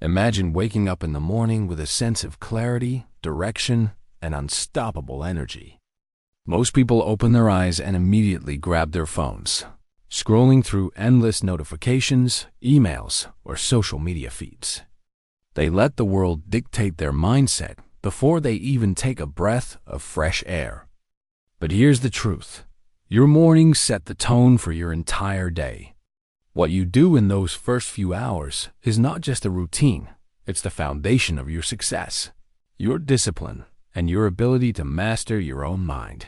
Imagine waking up in the morning with a sense of clarity, direction, and unstoppable energy. Most people open their eyes and immediately grab their phones, scrolling through endless notifications, emails, or social media feeds. They let the world dictate their mindset before they even take a breath of fresh air. But here's the truth. Your mornings set the tone for your entire day. What you do in those first few hours is not just a routine, it's the foundation of your success, your discipline, and your ability to master your own mind.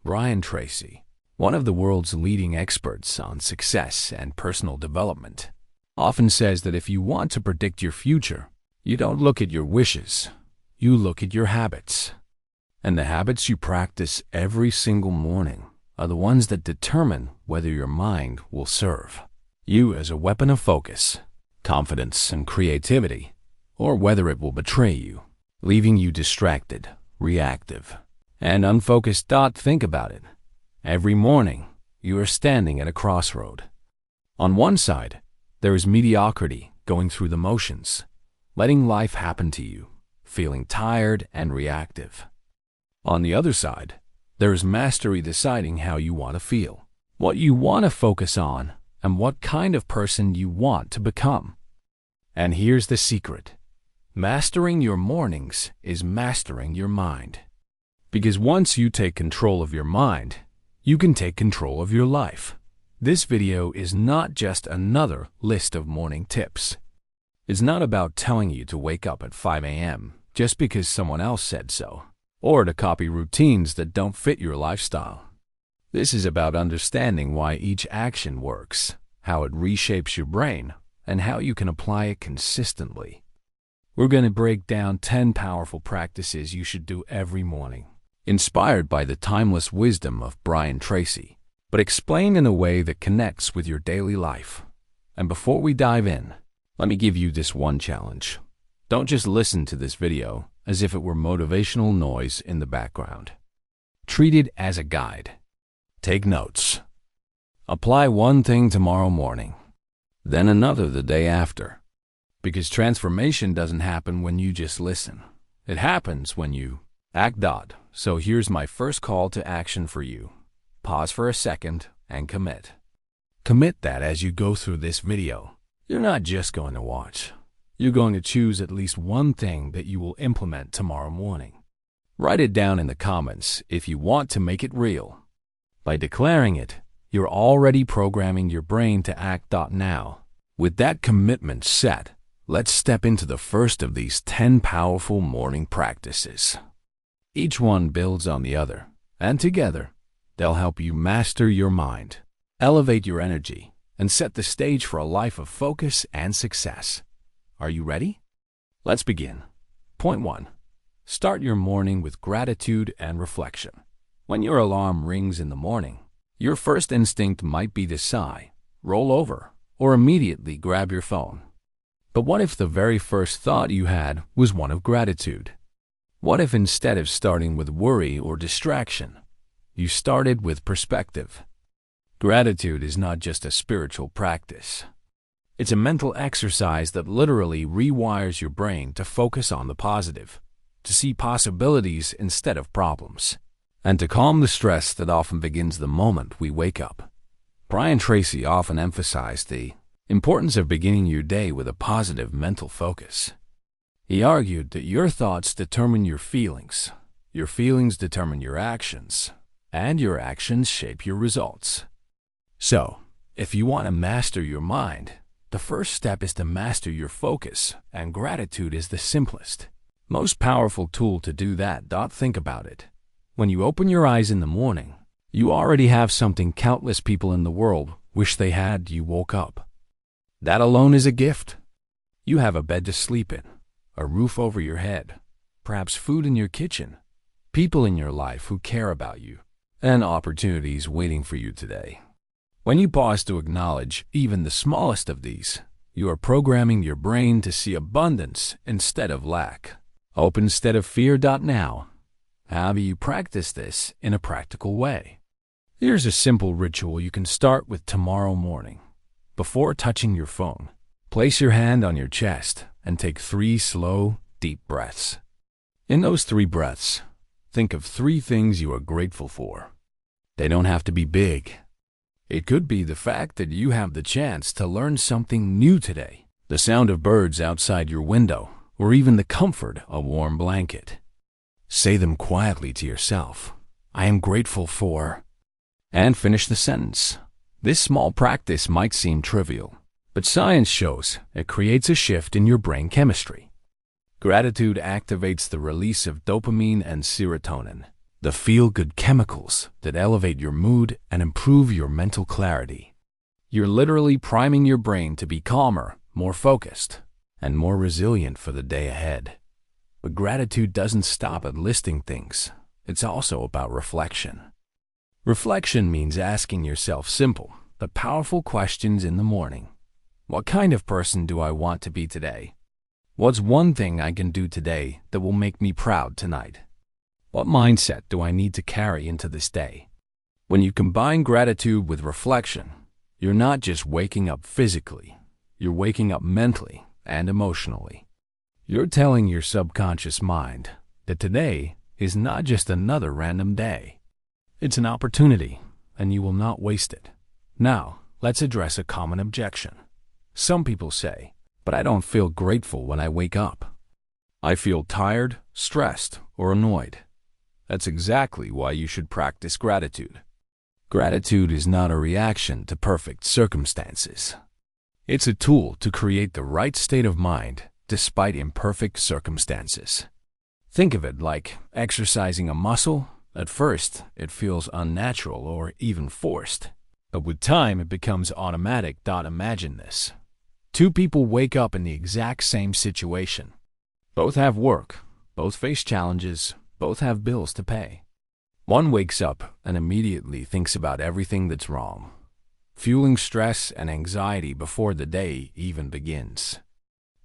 Brian Tracy, one of the world's leading experts on success and personal development, often says that if you want to predict your future, you don't look at your wishes, you look at your habits. And the habits you practice every single morning are the ones that determine whether your mind will serve you as a weapon of focus, confidence, and creativity, or whether it will betray you, leaving you distracted, reactive, and unfocused. Think about it. Every morning, you are standing at a crossroad. On one side, there is mediocrity, going through the motions, letting life happen to you, feeling tired and reactive. On the other side, there is mastery, deciding how you want to feel, what you want to focus on, and what kind of person you want to become. And here's the secret. Mastering your mornings is mastering your mind. Because once you take control of your mind, you can take control of your life. This video is not just another list of morning tips. It's not about telling you to wake up at 5 a.m. just because someone else said so, or to copy routines that don't fit your lifestyle. This is about understanding why each action works, how it reshapes your brain, and how you can apply it consistently. We're going to break down 10 powerful practices you should do every morning, inspired by the timeless wisdom of Brian Tracy, but explained in a way that connects with your daily life. And before we dive in, let me give you this one challenge. Don't just listen to this video as if it were motivational noise in the background. Treat it as a guide. Take notes. Apply one thing tomorrow morning, then another the day after. Because transformation doesn't happen when you just listen. It happens when you act. So here's my first call to action for you. Pause for a second and commit. Commit that as you go through this video, you're not just going to watch. You're going to choose at least one thing that you will implement tomorrow morning. Write it down in the comments if you want to make it real. By declaring it, you're already programming your brain to act. Now, with that commitment set, let's step into the first of these 10 powerful morning practices. Each one builds on the other, and together, they'll help you master your mind, elevate your energy, and set the stage for a life of focus and success. Are you ready? Let's begin. Point 1. Start your morning with gratitude and reflection. When your alarm rings in the morning, your first instinct might be to sigh, roll over, or immediately grab your phone. But what if the very first thought you had was one of gratitude? What if instead of starting with worry or distraction, you started with perspective? Gratitude is not just a spiritual practice. It's a mental exercise that literally rewires your brain to focus on the positive, to see possibilities instead of problems, and to calm the stress that often begins the moment we wake up. Brian Tracy often emphasized the importance of beginning your day with a positive mental focus. He argued that your thoughts determine your feelings determine your actions, and your actions shape your results. So, if you want to master your mind, the first step is to master your focus, and gratitude is the simplest, most powerful tool to do that. Think about it. When you open your eyes in the morning, you already have something countless people in the world wish they had. You woke up. That alone is a gift. You have a bed to sleep in, a roof over your head, perhaps food in your kitchen, people in your life who care about you, and opportunities waiting for you today. When you pause to acknowledge even the smallest of these, you are programming your brain to see abundance instead of lack, hope instead of fear. Now, how do you practice this in a practical way? Here's a simple ritual you can start with tomorrow morning. Before touching your phone, place your hand on your chest and take 3 slow, deep breaths. In those 3 breaths, think of 3 things you are grateful for. They don't have to be big. It could be the fact that you have the chance to learn something new today, the sound of birds outside your window, or even the comfort of a warm blanket. Say them quietly to yourself. I am grateful for, and finish the sentence. This small practice might seem trivial, but science shows it creates a shift in your brain chemistry. Gratitude activates the release of dopamine and serotonin, the feel-good chemicals that elevate your mood and improve your mental clarity. You're literally priming your brain to be calmer, more focused, and more resilient for the day ahead. But gratitude doesn't stop at listing things. It's also about reflection. Reflection means asking yourself simple but powerful questions in the morning. What kind of person do I want to be today? What's one thing I can do today that will make me proud tonight? What mindset do I need to carry into this day? When you combine gratitude with reflection, you're not just waking up physically, you're waking up mentally and emotionally. You're telling your subconscious mind that today is not just another random day. It's an opportunity, and you will not waste it. Now, let's address a common objection. Some people say, but I don't feel grateful when I wake up. I feel tired, stressed, or annoyed. That's exactly why you should practice gratitude. Gratitude is not a reaction to perfect circumstances. It's a tool to create the right state of mind despite imperfect circumstances. Think of it like exercising a muscle. At first, it feels unnatural or even forced. But with time, it becomes automatic. Imagine this. 2 people wake up in the exact same situation. Both have work, both face challenges, both have bills to pay. One wakes up and immediately thinks about everything that's wrong, fueling stress and anxiety before the day even begins.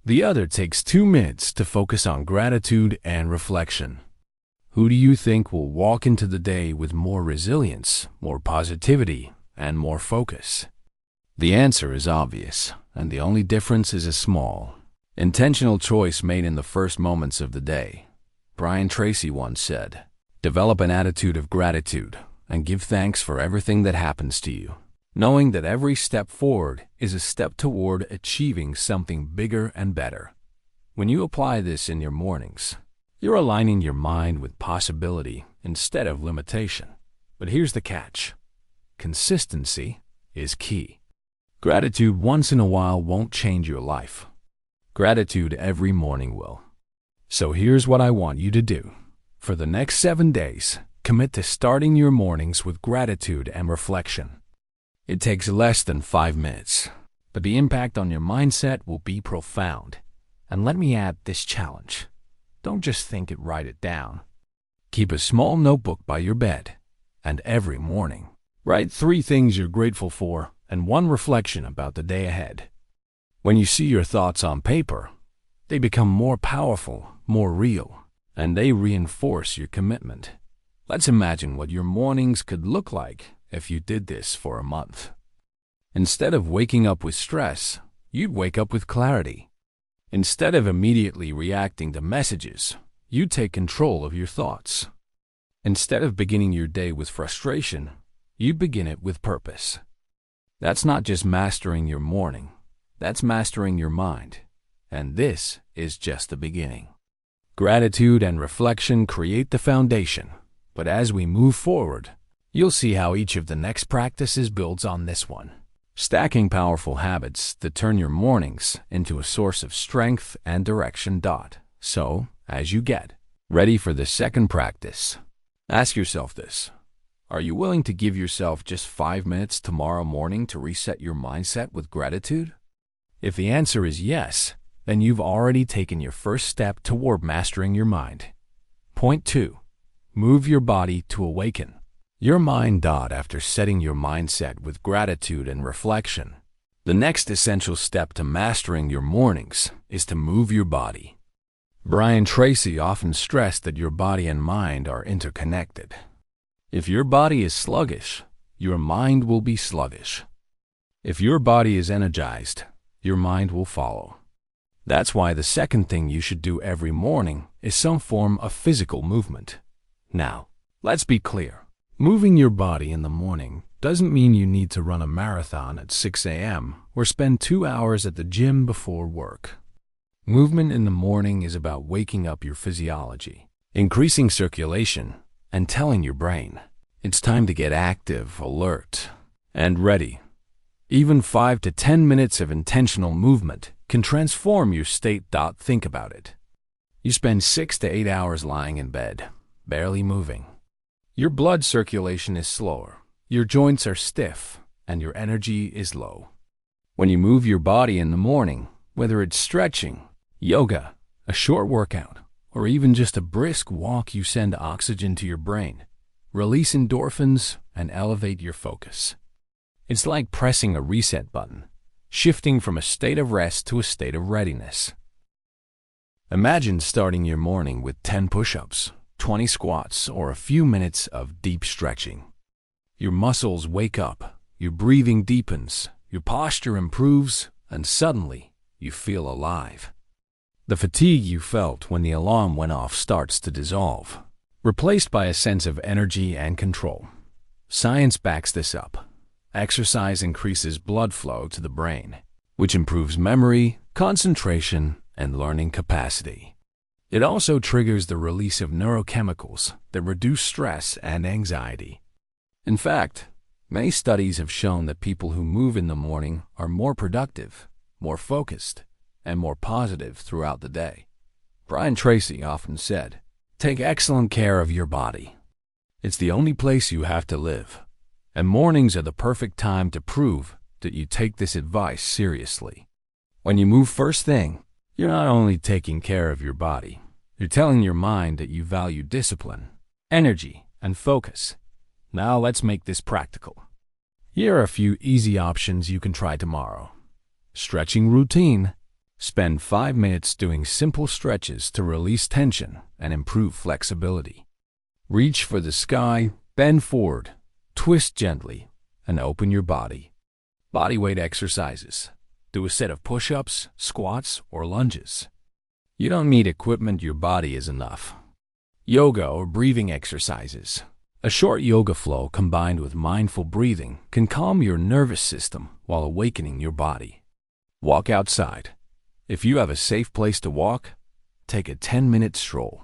The other takes 2 minutes to focus on gratitude and reflection. Who do you think will walk into the day with more resilience, more positivity, and more focus? The answer is obvious, and the only difference is a small, intentional choice made in the first moments of the day. Brian Tracy once said, "Develop an attitude of gratitude and give thanks for everything that happens to you, knowing that every step forward is a step toward achieving something bigger and better." When you apply this in your mornings, you're aligning your mind with possibility instead of limitation. But here's the catch. Consistency is key. Gratitude once in a while won't change your life. Gratitude every morning will. So here's what I want you to do. For the next 7 days, commit to starting your mornings with gratitude and reflection. It takes less than 5 minutes, but the impact on your mindset will be profound. And let me add this challenge. Don't just think it, write it down. Keep a small notebook by your bed, and every morning, write 3 things you're grateful for and 1 reflection about the day ahead. When you see your thoughts on paper, they become more powerful, more real, and they reinforce your commitment. Let's imagine what your mornings could look like if you did this for a month. Instead of waking up with stress, you'd wake up with clarity. Instead of immediately reacting to messages, you take control of your thoughts. Instead of beginning your day with frustration, you begin it with purpose. That's not just mastering your morning, that's mastering your mind. And this is just the beginning. Gratitude and reflection create the foundation, but as we move forward, you'll see how each of the next practices builds on this one, stacking powerful habits that turn your mornings into a source of strength and direction. So, as you get ready for the second practice, ask yourself this. Are you willing to give yourself just 5 minutes tomorrow morning to reset your mindset with gratitude? If the answer is yes, then you've already taken your first step toward mastering your mind. Point 2. Move your body to awaken your mind. After setting your mindset with gratitude and reflection, the next essential step to mastering your mornings is to move your body. Brian Tracy often stressed that your body and mind are interconnected. If your body is sluggish, your mind will be sluggish. If your body is energized, your mind will follow. That's why the second thing you should do every morning is some form of physical movement. Now, let's be clear. Moving your body in the morning doesn't mean you need to run a marathon at 6 a.m. or spend 2 hours at the gym before work. Movement in the morning is about waking up your physiology, increasing circulation, and telling your brain, it's time to get active, alert, and ready. Even 5 to 10 minutes of intentional movement can transform your state. Think about it. You spend 6 to 8 hours lying in bed, barely moving. Your blood circulation is slower, your joints are stiff, and your energy is low. When you move your body in the morning, whether it's stretching, yoga, a short workout, or even just a brisk walk, you send oxygen to your brain, release endorphins, and elevate your focus. It's like pressing a reset button, shifting from a state of rest to a state of readiness. Imagine starting your morning with 10 push-ups, 20 squats, or a few minutes of deep stretching. Your muscles wake up, your breathing deepens, your posture improves, and suddenly you feel alive. The fatigue you felt when the alarm went off starts to dissolve, replaced by a sense of energy and control. Science backs this up. Exercise increases blood flow to the brain, which improves memory, concentration, and learning capacity. It also triggers the release of neurochemicals that reduce stress and anxiety. In fact, many studies have shown that people who move in the morning are more productive, more focused, and more positive throughout the day. Brian Tracy often said, "Take excellent care of your body. It's the only place you have to live." And mornings are the perfect time to prove that you take this advice seriously. When you move first thing, you're not only taking care of your body, you're telling your mind that you value discipline, energy, and focus. Now let's make this practical. Here are a few easy options you can try tomorrow. Stretching routine. Spend 5 minutes doing simple stretches to release tension and improve flexibility. Reach for the sky, bend forward, twist gently, and open your body. Bodyweight exercises. Do a set of push-ups, squats, or lunges. You don't need equipment, your body is enough. Yoga or breathing exercises. A short yoga flow combined with mindful breathing can calm your nervous system while awakening your body. Walk outside. If you have a safe place to walk, take a 10-minute stroll.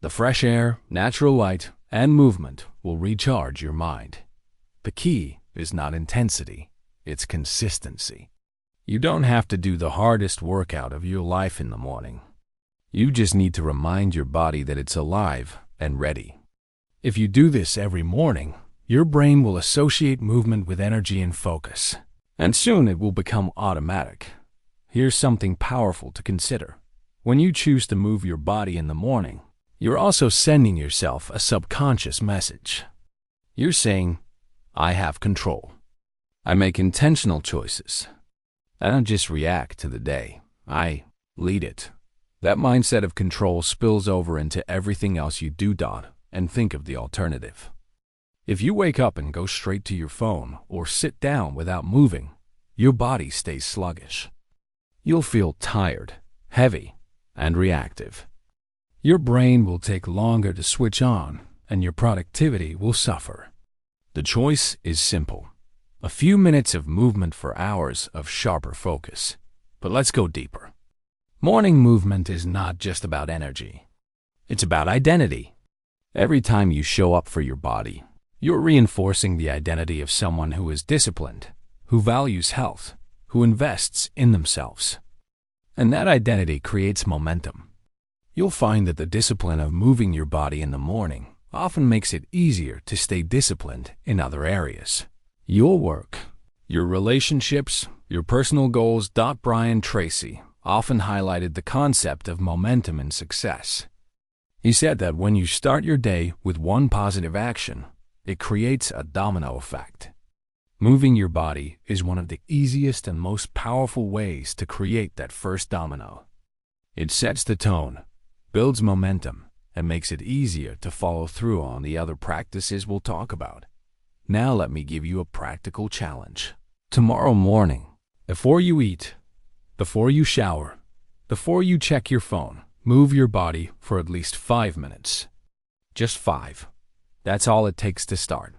The fresh air, natural light, and movement will recharge your mind. The key is not intensity, it's consistency. You don't have to do the hardest workout of your life in the morning. You just need to remind your body that it's alive and ready. If you do this every morning, your brain will associate movement with energy and focus, and soon it will become automatic. Here's something powerful to consider. When you choose to move your body in the morning, you're also sending yourself a subconscious message. You're saying, I have control. I make intentional choices. I don't just react to the day. I lead it. That mindset of control spills over into everything else you do. And think of the alternative. If you wake up and go straight to your phone or sit down without moving, your body stays sluggish. You'll feel tired, heavy, and reactive. Your brain will take longer to switch on, and your productivity will suffer. The choice is simple. A few minutes of movement for hours of sharper focus. But let's go deeper. Morning movement is not just about energy. It's about identity. Every time you show up for your body, you're reinforcing the identity of someone who is disciplined, who values health, who invests in themselves. And that identity creates momentum. You'll find that the discipline of moving your body in the morning often makes it easier to stay disciplined in other areas. Your work, your relationships, your personal goals. Brian Tracy often highlighted the concept of momentum in success. He said that when you start your day with one positive action, it creates a domino effect. Moving your body is one of the easiest and most powerful ways to create that first domino. It sets the tone, builds momentum, and makes it easier to follow through on the other practices we'll talk about. Now let me give you a practical challenge. Tomorrow morning, before you eat, before you shower, Before you check your phone, move your body for at least 5 minutes. Just 5. That's all it takes to start.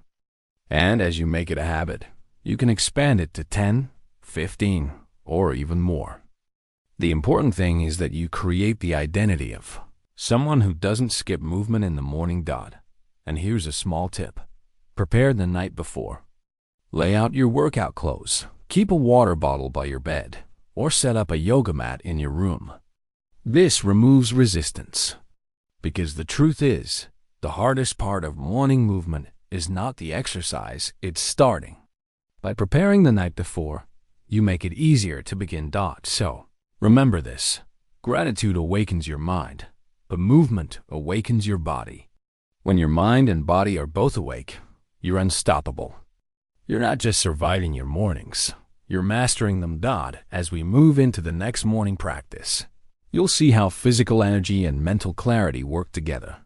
And as you make it a habit, you can expand it to 10, 15, or even more. The important thing is that you create the identity of someone who doesn't skip movement in the morning. And here's a small tip. Prepare the night before. Lay out your workout clothes. Keep a water bottle by your bed, or set up a yoga mat in your room. This removes resistance. Because the truth is, the hardest part of morning movement is not the exercise, it's starting. By preparing the night before, you make it easier to begin. So, remember this. Gratitude awakens your mind, but movement awakens your body. When your mind and body are both awake, you're unstoppable. You're not just surviving your mornings, you're mastering them. As we move into the next morning practice, you'll see how physical energy and mental clarity work together.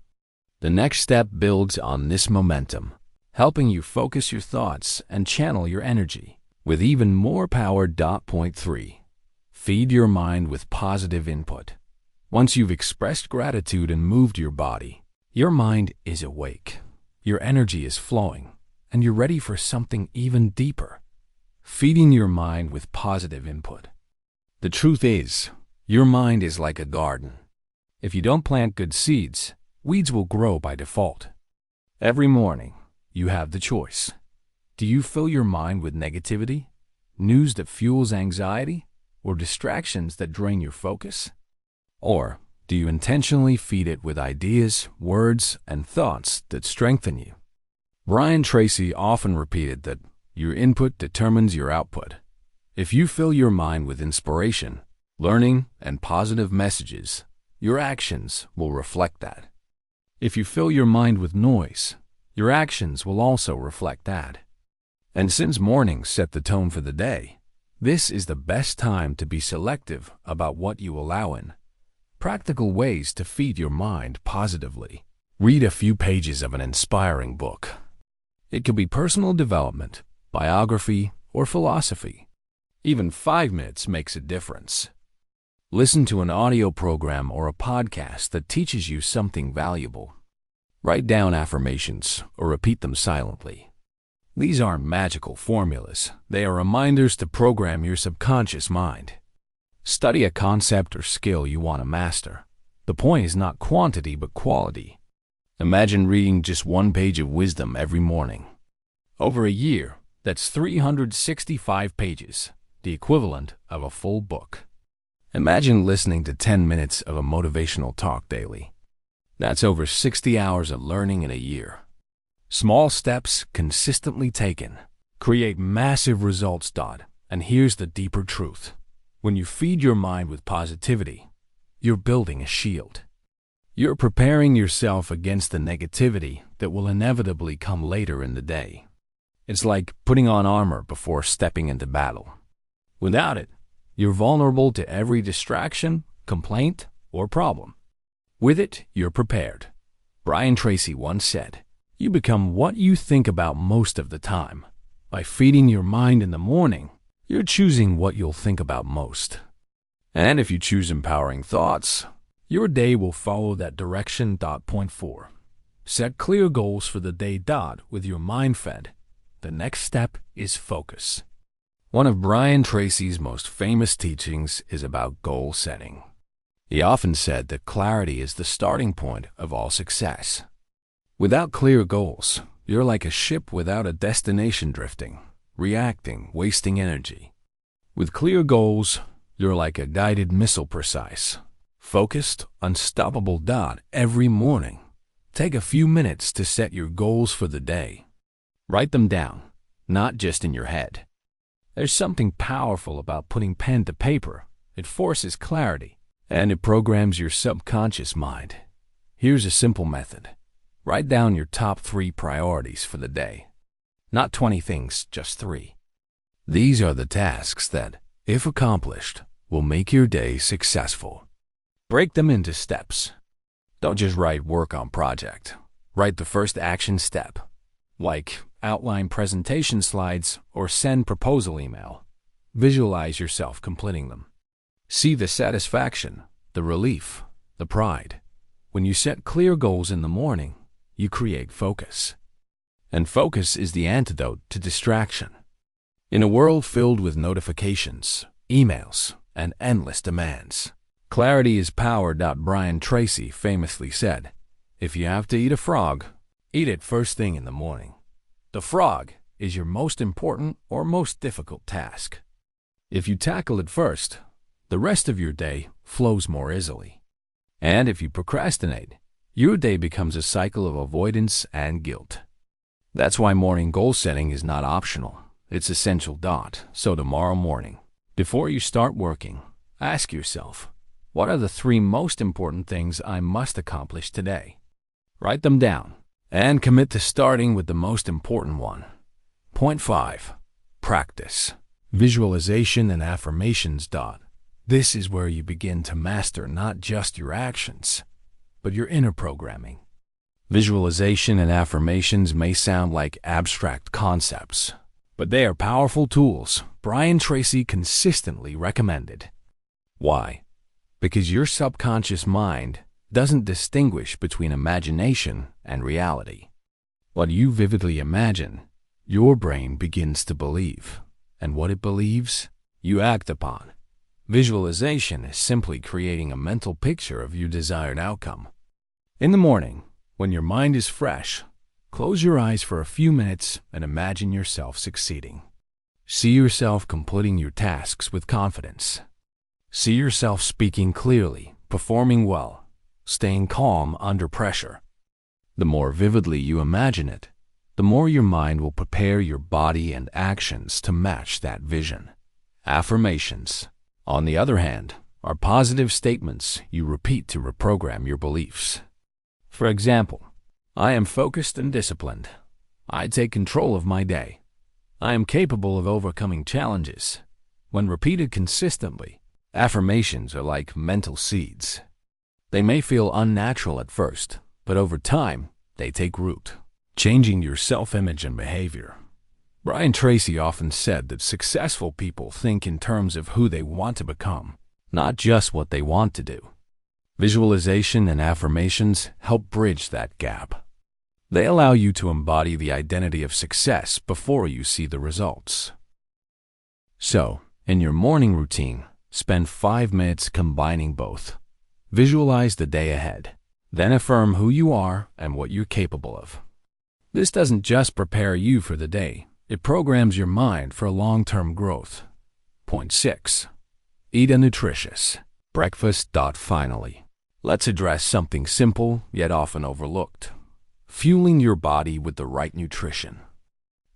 The next step builds on this momentum, helping you focus your thoughts and channel your energy with even more power. Point 3. Feed your mind with positive input. Once you've expressed gratitude and moved your body, your mind is awake, your energy is flowing, and you're ready for something even deeper. Feeding your mind with positive input. The truth is, your mind is like a garden. If you don't plant good seeds, weeds will grow by default. Every morning, you have the choice. Do you fill your mind with negativity, news that fuels anxiety, or distractions that drain your focus? Or do you intentionally feed it with ideas, words, and thoughts that strengthen you? Brian Tracy often repeated that your input determines your output. If you fill your mind with inspiration, learning, and positive messages, your actions will reflect that. If you fill your mind with noise, your actions will also reflect that. And since mornings set the tone for the day, this is the best time to be selective about what you allow in. Practical ways to feed your mind positively. Read a few pages of an inspiring book. It could be personal development, biography, or philosophy. Even 5 minutes makes a difference. Listen to an audio program or a podcast that teaches you something valuable. Write down affirmations or repeat them silently. These aren't magical formulas. They are reminders to program your subconscious mind. Study a concept or skill you want to master. The point is not quantity but quality. Imagine reading just 1 page of wisdom every morning. Over a year, that's 365 pages, the equivalent of a full book. Imagine listening to 10 minutes of a motivational talk daily. That's over 60 hours of learning in a year. Small steps consistently taken create massive results. And here's the deeper truth. When you feed your mind with positivity, you're building a shield. You're preparing yourself against the negativity that will inevitably come later in the day. It's like putting on armor before stepping into battle. Without it, you're vulnerable to every distraction, complaint, or problem. With it, you're prepared. Brian Tracy once said, "You become what you think about most of the time." By feeding your mind in the morning, you're choosing what you'll think about most. And if you choose empowering thoughts, your day will follow that direction. Point 4. Set clear goals for the day. With your mind fed, the next step is focus. One of Brian Tracy's most famous teachings is about goal setting. He often said that clarity is the starting point of all success. Without clear goals, you're like a ship without a destination, drifting, reacting, wasting energy. With clear goals, you're like a guided missile, precise, focused, unstoppable. Every morning, take a few minutes to set your goals for the day. Write them down, not just in your head. There's something powerful about putting pen to paper. It forces clarity, and it programs your subconscious mind. Here's a simple method. Write down your top 3 priorities for the day. Not 20 things, just 3. These are the tasks that, if accomplished, will make your day successful. Break them into steps. Don't just write work on project. Write the first action step, like outline presentation slides or send proposal email. Visualize yourself completing them. See the satisfaction, the relief, the pride. When you set clear goals in the morning, you create focus. And focus is the antidote to distraction. In a world filled with notifications, emails, and endless demands, clarity is power. Brian Tracy famously said, "If you have to eat a frog, eat it first thing in the morning." The frog is your most important or most difficult task. If you tackle it first, the rest of your day flows more easily. And if you procrastinate, your day becomes a cycle of avoidance and guilt. That's why morning goal setting is not optional. It's essential. So tomorrow morning, before you start working, ask yourself, what are the 3 most important things I must accomplish today? Write them down and commit to starting with the most important one. Point 5. Practice. Visualization and affirmations. This is where you begin to master not just your actions, but your inner programming. Visualization and affirmations may sound like abstract concepts, but they are powerful tools Brian Tracy consistently recommended. Why? Because your subconscious mind doesn't distinguish between imagination and reality. What you vividly imagine, your brain begins to believe, and what it believes, you act upon. Visualization is simply creating a mental picture of your desired outcome. In the morning, when your mind is fresh, close your eyes for a few minutes and imagine yourself succeeding. See yourself completing your tasks with confidence. See yourself speaking clearly, performing well, staying calm under pressure. The more vividly you imagine it, the more your mind will prepare your body and actions to match that vision. Affirmations, on the other hand, are positive statements you repeat to reprogram your beliefs. For example, I am focused and disciplined. I take control of my day. I am capable of overcoming challenges. When repeated consistently, affirmations are like mental seeds. They may feel unnatural at first, but over time, they take root, changing your self-image and behavior. Brian Tracy often said that successful people think in terms of who they want to become, not just what they want to do. Visualization and affirmations help bridge that gap. They allow you to embody the identity of success before you see the results. So, in your morning routine, spend 5 minutes combining both. Visualize the day ahead, then affirm who you are and what you're capable of. This doesn't just prepare you for the day, it programs your mind for long-term growth. Point 6. Eat a nutritious breakfast. Finally, let's address something simple yet often overlooked: fueling your body with the right nutrition.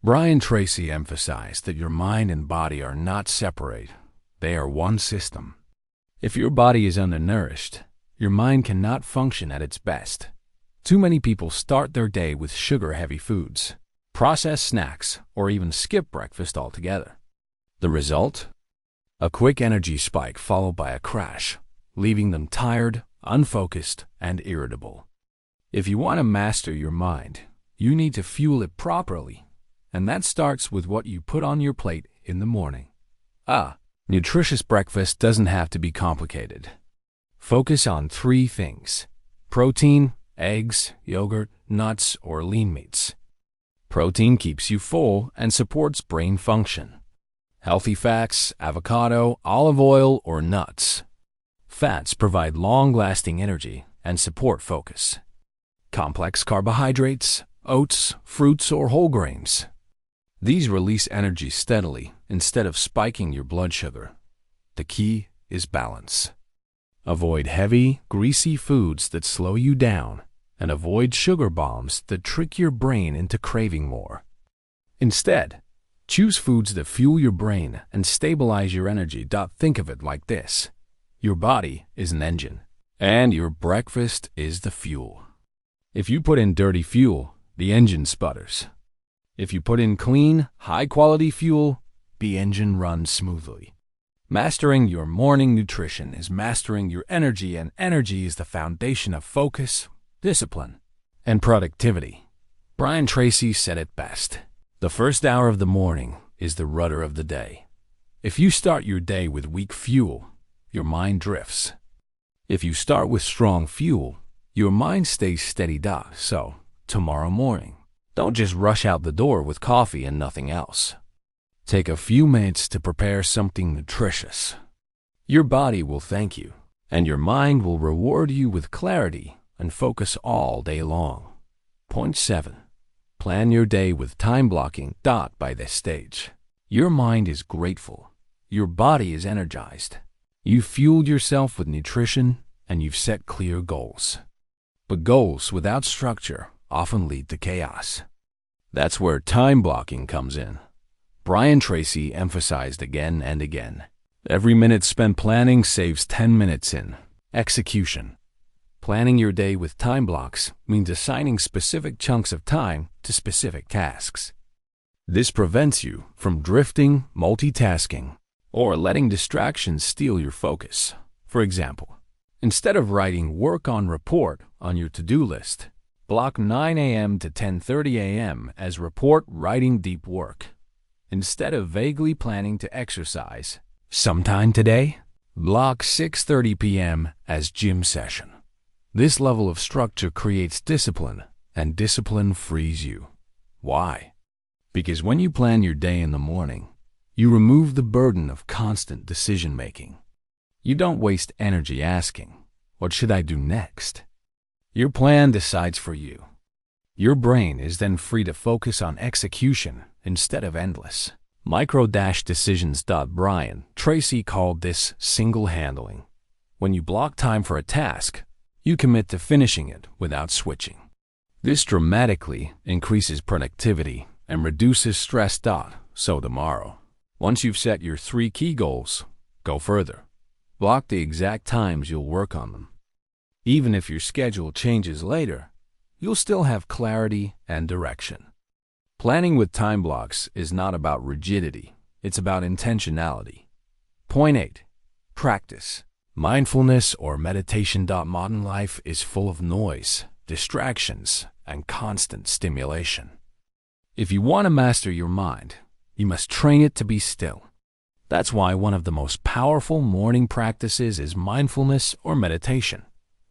Brian Tracy emphasized that your mind and body are not separate, they are one system. If your body is undernourished, your mind cannot function at its best. Too many people start their day with sugar-heavy foods, processed snacks, or even skip breakfast altogether. The result? A quick energy spike followed by a crash, leaving them tired, unfocused, and irritable. If you want to master your mind, you need to fuel it properly, and that starts with what you put on your plate in the morning. Nutritious breakfast doesn't have to be complicated. Focus on 3 things: protein, eggs, yogurt, nuts, or lean meats. Protein keeps you full and supports brain function. Healthy fats, avocado, olive oil, or nuts. Fats provide long-lasting energy and support focus. Complex carbohydrates, oats, fruits, or whole grains. These release energy steadily instead of spiking your blood sugar. The key is balance. Avoid heavy, greasy foods that slow you down, and avoid sugar bombs that trick your brain into craving more. Instead, choose foods that fuel your brain and stabilize your energy. Think of it like this: your body is an engine, and your breakfast is the fuel. If you put in dirty fuel, the engine sputters. If you put in clean, high-quality fuel, the engine runs smoothly. Mastering your morning nutrition is mastering your energy, and energy is the foundation of focus, discipline, and productivity. Brian Tracy said it best: the first hour of the morning is the rudder of the day. If you start your day with weak fuel, your mind drifts. If you start with strong fuel, your mind stays steady. So, tomorrow morning, don't just rush out the door with coffee and nothing else. Take a few minutes to prepare something nutritious. Your body will thank you, and your mind will reward you with clarity and focus all day long. Point 7. Plan your day with time blocking. By this stage, your mind is grateful. Your body is energized. You've fueled yourself with nutrition, and you've set clear goals. But goals without structure often lead to chaos. That's where time blocking comes in. Brian Tracy emphasized again and again, every minute spent planning saves 10 minutes in execution. Planning your day with time blocks means assigning specific chunks of time to specific tasks. This prevents you from drifting, multitasking, or letting distractions steal your focus. For example, instead of writing work on report on your to-do list, block 9 a.m. to 10:30 a.m. as report writing deep work. Instead of vaguely planning to exercise sometime today, block 6:30 p.m. as gym session. This level of structure creates discipline, and discipline frees you. Why? Because when you plan your day in the morning, you remove the burden of constant decision-making. You don't waste energy asking, "What should I do next?" Your plan decides for you. Your brain is then free to focus on execution instead of endless micro-decisions. Brian Tracy called this single handling. When you block time for a task, you commit to finishing it without switching. This dramatically increases productivity and reduces stress. So tomorrow, once you've set your 3 key goals, go further. Block the exact times you'll work on them. Even if your schedule changes later, you'll still have clarity and direction. Planning with time blocks is not about rigidity, it's about intentionality. Point 8. Practice mindfulness or meditation. Modern life is full of noise, distractions, and constant stimulation. If you want to master your mind, you must train it to be still. That's why one of the most powerful morning practices is mindfulness or meditation.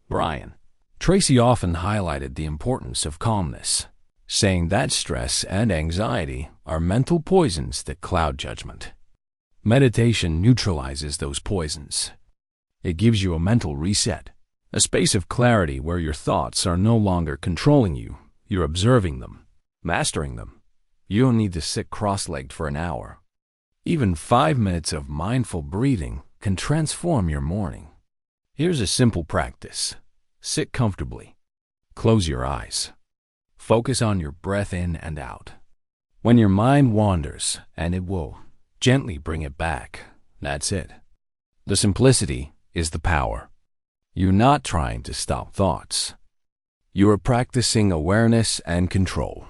Brian Tracy often highlighted the importance of calmness, saying that stress and anxiety are mental poisons that cloud judgment. Meditation neutralizes those poisons. It gives you a mental reset, a space of clarity where your thoughts are no longer controlling you, you're observing them, mastering them. You don't need to sit cross-legged for an hour. Even 5 minutes of mindful breathing can transform your morning. Here's a simple practice. Sit comfortably. Close your eyes. Focus on your breath in and out. When your mind wanders, and it will, gently bring it back. That's it. The simplicity is the power. You're not trying to stop thoughts. You are practicing awareness and control.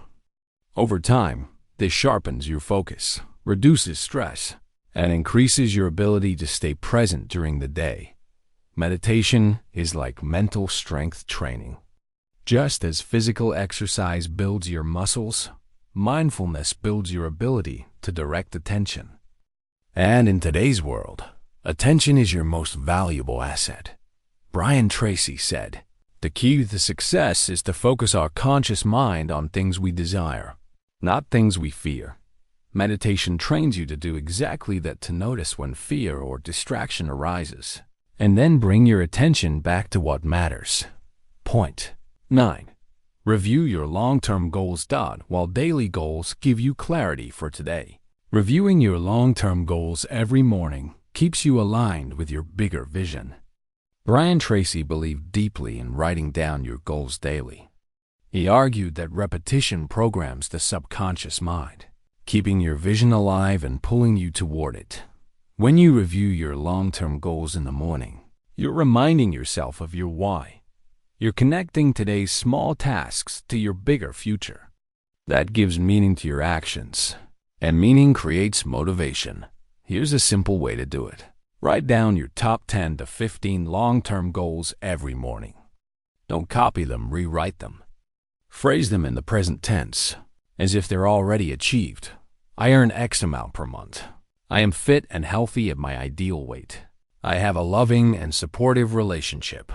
Over time, this sharpens your focus, reduces stress, and increases your ability to stay present during the day. Meditation is like mental strength training. Just as physical exercise builds your muscles, mindfulness builds your ability to direct attention. And in today's world, attention is your most valuable asset. Brian Tracy said, "The key to success is to focus our conscious mind on things we desire, not things we fear." Meditation trains you to do exactly that, to notice when fear or distraction arises, and then bring your attention back to what matters. Point 9. Review your long-term goals. While daily goals give you clarity for today, reviewing your long-term goals every morning keeps you aligned with your bigger vision. Brian Tracy believed deeply in writing down your goals daily. He argued that repetition programs the subconscious mind, keeping your vision alive and pulling you toward it. When you review your long-term goals in the morning, you're reminding yourself of your why. You're connecting today's small tasks to your bigger future. That gives meaning to your actions, and meaning creates motivation. Here's a simple way to do it. Write down your top 10 to 15 long-term goals every morning. Don't copy them, rewrite them. Phrase them in the present tense, as if they're already achieved. I earn X amount per month. I am fit and healthy at my ideal weight. I have a loving and supportive relationship.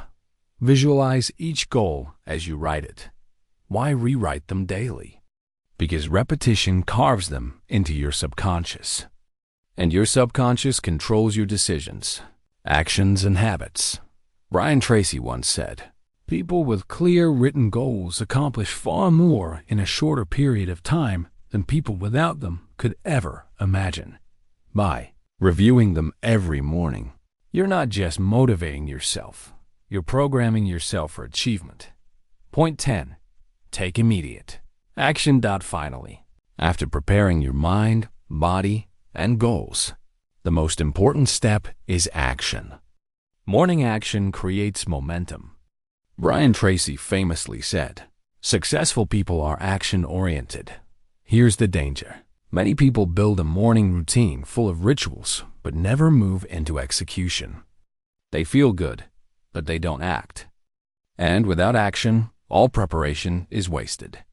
Visualize each goal as you write it. Why rewrite them daily? Because repetition carves them into your subconscious. And your subconscious controls your decisions, actions, and habits. Brian Tracy once said, "People with clear written goals accomplish far more in a shorter period of time than people without them could ever imagine." By reviewing them every morning, you're not just motivating yourself, you're programming yourself for achievement. Point 10. Take immediate action. Finally, after preparing your mind, body, and goals, the most important step is action. Morning action creates momentum. Brian Tracy famously said, "Successful people are action-oriented." Here's the danger. Many people build a morning routine full of rituals, but never move into execution. They feel good, but they don't act. And without action, all preparation is wasted.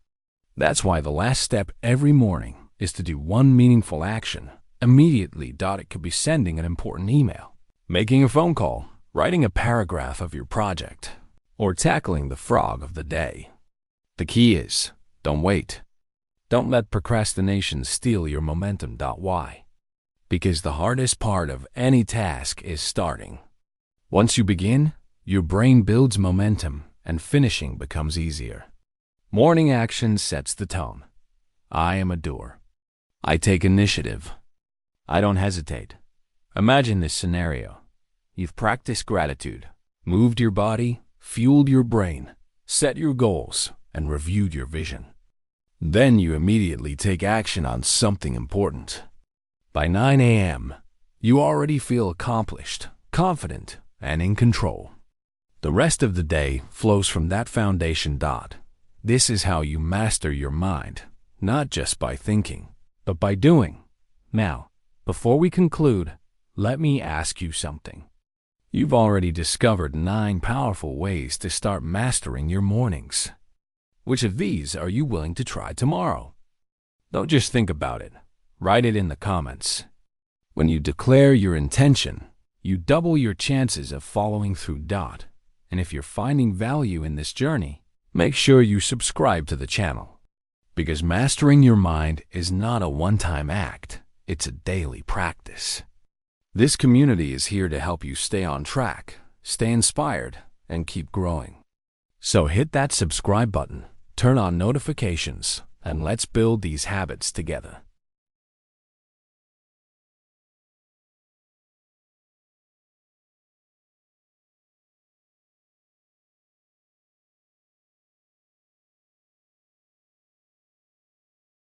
That's why the last step every morning is to do one meaningful action immediately. It could be sending an important email, making a phone call, writing a paragraph of your project, or tackling the frog of the day. The key is, don't wait. Don't let procrastination steal your momentum. Why? Because the hardest part of any task is starting. Once you begin, your brain builds momentum and finishing becomes easier. Morning action sets the tone. I am a doer. I take initiative. I don't hesitate. Imagine this scenario. You've practiced gratitude, moved your body, fueled your brain, set your goals, and reviewed your vision. Then you immediately take action on something important. By 9 a.m., you already feel accomplished, confident, and in control. The rest of the day flows from that foundation. This is how you master your mind, not just by thinking, but by doing. Now, before we conclude, let me ask you something. You've already discovered 9 powerful ways to start mastering your mornings. Which of these are you willing to try tomorrow? Don't just think about it. Write it in the comments. When you declare your intention, you double your chances of following through. And if you're finding value in this journey, make sure you subscribe to the channel. Because mastering your mind is not a one-time act, it's a daily practice. This community is here to help you stay on track, stay inspired, and keep growing. So hit that subscribe button, turn on notifications, and let's build these habits together.